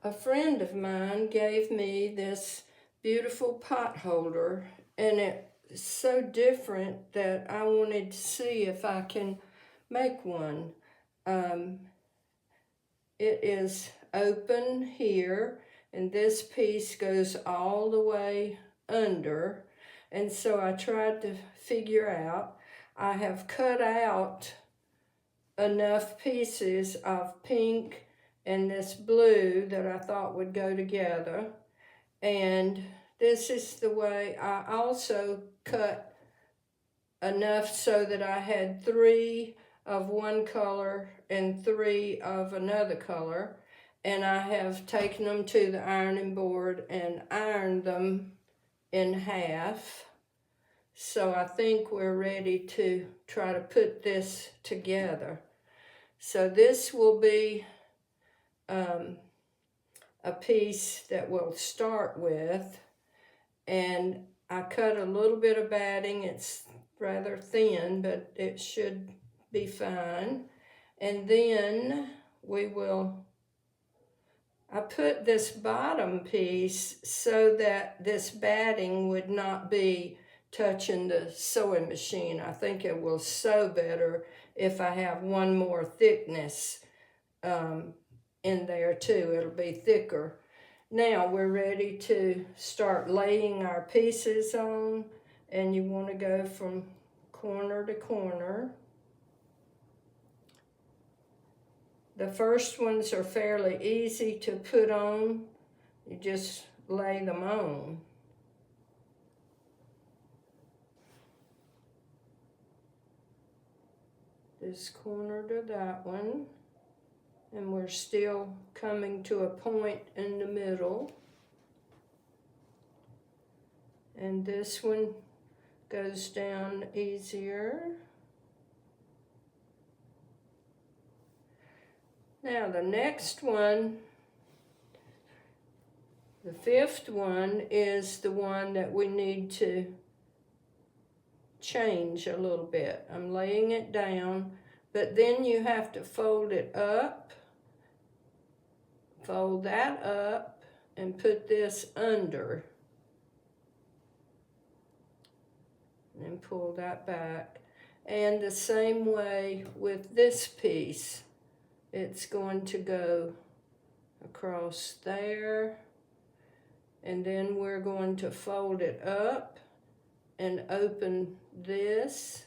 a friend of mine gave me this beautiful pot holder, and it's so different that I wanted to see if I can make one. It is open here, and this piece goes all the way under, and so I tried to figure out. I have cut out enough pieces of pink and this blue that I thought would go together, and this is the way. I also cut enough so that I had 3 of one color and 3 of another color, and I have taken them to the ironing board and ironed them in half. So I think we're ready to try to put this together. So this will be a piece that we'll start with, and I cut a little bit of batting. It's rather thin, but it should be fine. And then I put this bottom piece so that this batting would not be touching the sewing machine. I think it will sew better if I have one more thickness in there too. It'll be thicker. Now we're ready to start laying our pieces on, and you want to go from corner to corner. The first ones are fairly easy to put on. You just lay them on. This corner to that one. And we're still coming to a point in the middle. And this one goes down easier. Now the next one, the 5th one, is the one that we need to change a little bit. I'm laying it down, but then you have to fold it up. Fold that up and put this under. And pull that back. And the same way with this piece. It's going to go across there. And then we're going to fold it up and open this.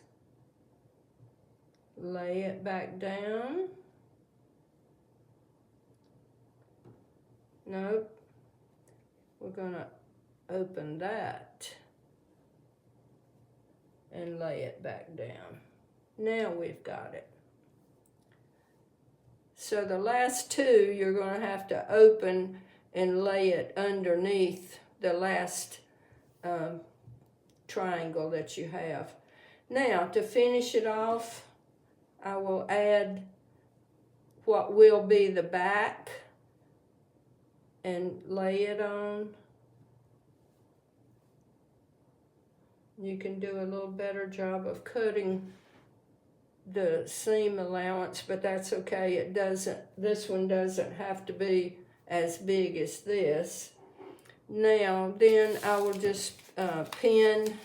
Lay it back down. Nope, we're gonna open that and lay it back down. Now we've got it. So the last 2, you're gonna have to open and lay it underneath the last triangle that you have. Now to finish it off, I will add what will be the back and lay it on. You can do a little better job of cutting the seam allowance, but that's okay. This one doesn't have to be as big as this. Now, then I will just pin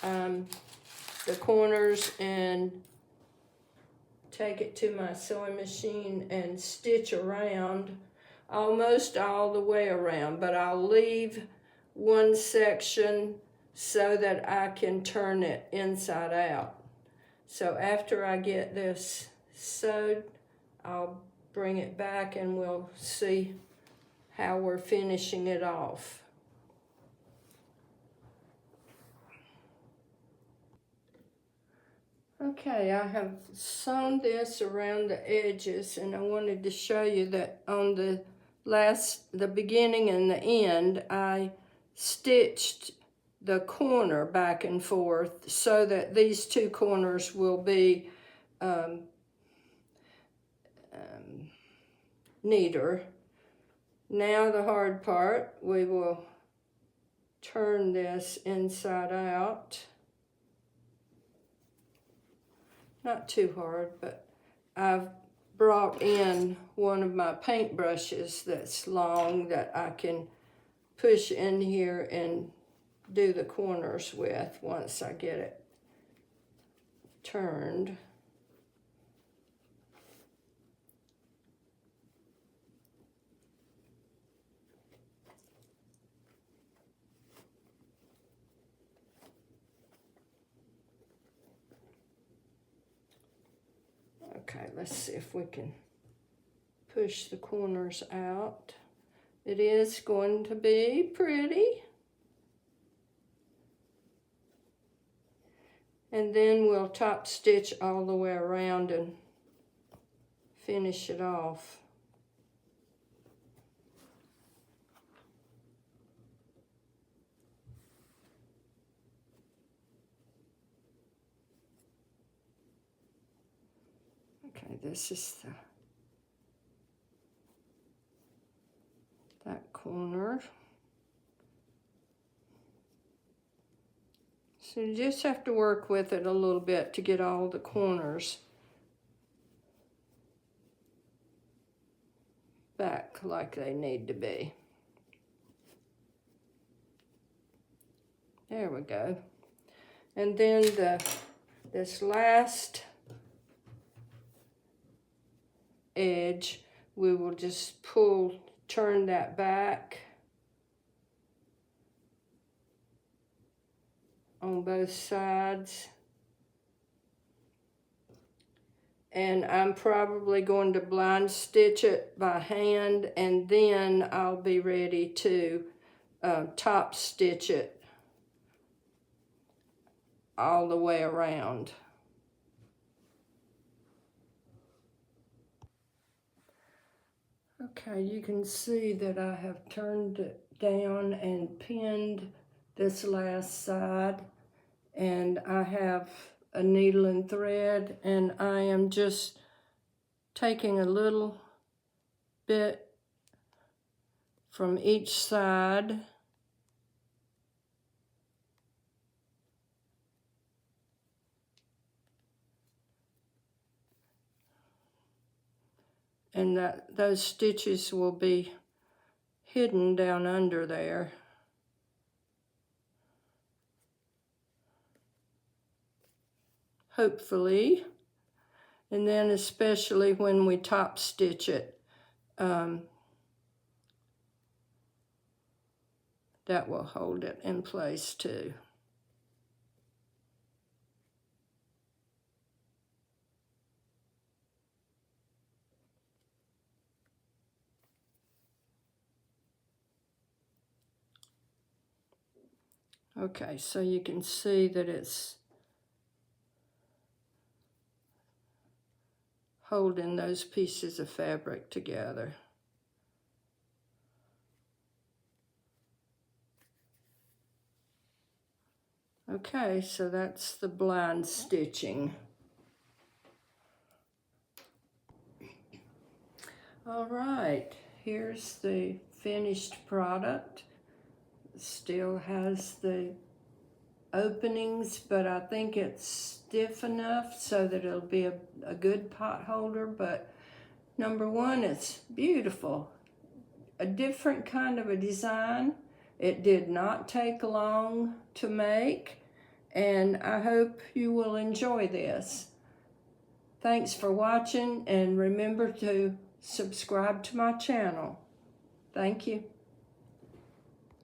the corners and take it to my sewing machine and stitch around almost all the way around, but I'll leave one section so that I can turn it inside out. So after I get this sewed, I'll bring it back and we'll see how we're finishing it off. Okay, I have sewn this around the edges, and I wanted to show you that on the beginning and the end, I stitched the corner back and forth so that these 2 corners will be neater. Now the hard part, we will turn this inside out. Not too hard, but I've brought in one of my paint brushes that's long that I can push in here and do the corners with once I get it turned. Okay, let's see if we can push the corners out. It is going to be pretty. And then we'll top stitch all the way around and finish it off. Okay, this is that corner. So you just have to work with it a little bit to get all the corners back like they need to be. There we go. And then this last edge, we will just turn that back on both sides. And I'm probably going to blind stitch it by hand, and then I'll be ready to top stitch it all the way around. Okay, you can see that I have turned it down and pinned this last side, and I have a needle and thread, and I am just taking a little bit from each side and those stitches will be hidden down under there. Hopefully. And then especially when we top stitch it, that will hold it in place too. Okay, so you can see that it's holding those pieces of fabric together. Okay, so that's the blind stitching. All right, here's the finished product. Still has the openings, but I think it's stiff enough so that it'll be a good pot holder. But number one, it's beautiful. A different kind of a design. It did not take long to make, and I hope you will enjoy this. Thanks for watching, and remember to subscribe to my channel. Thank you.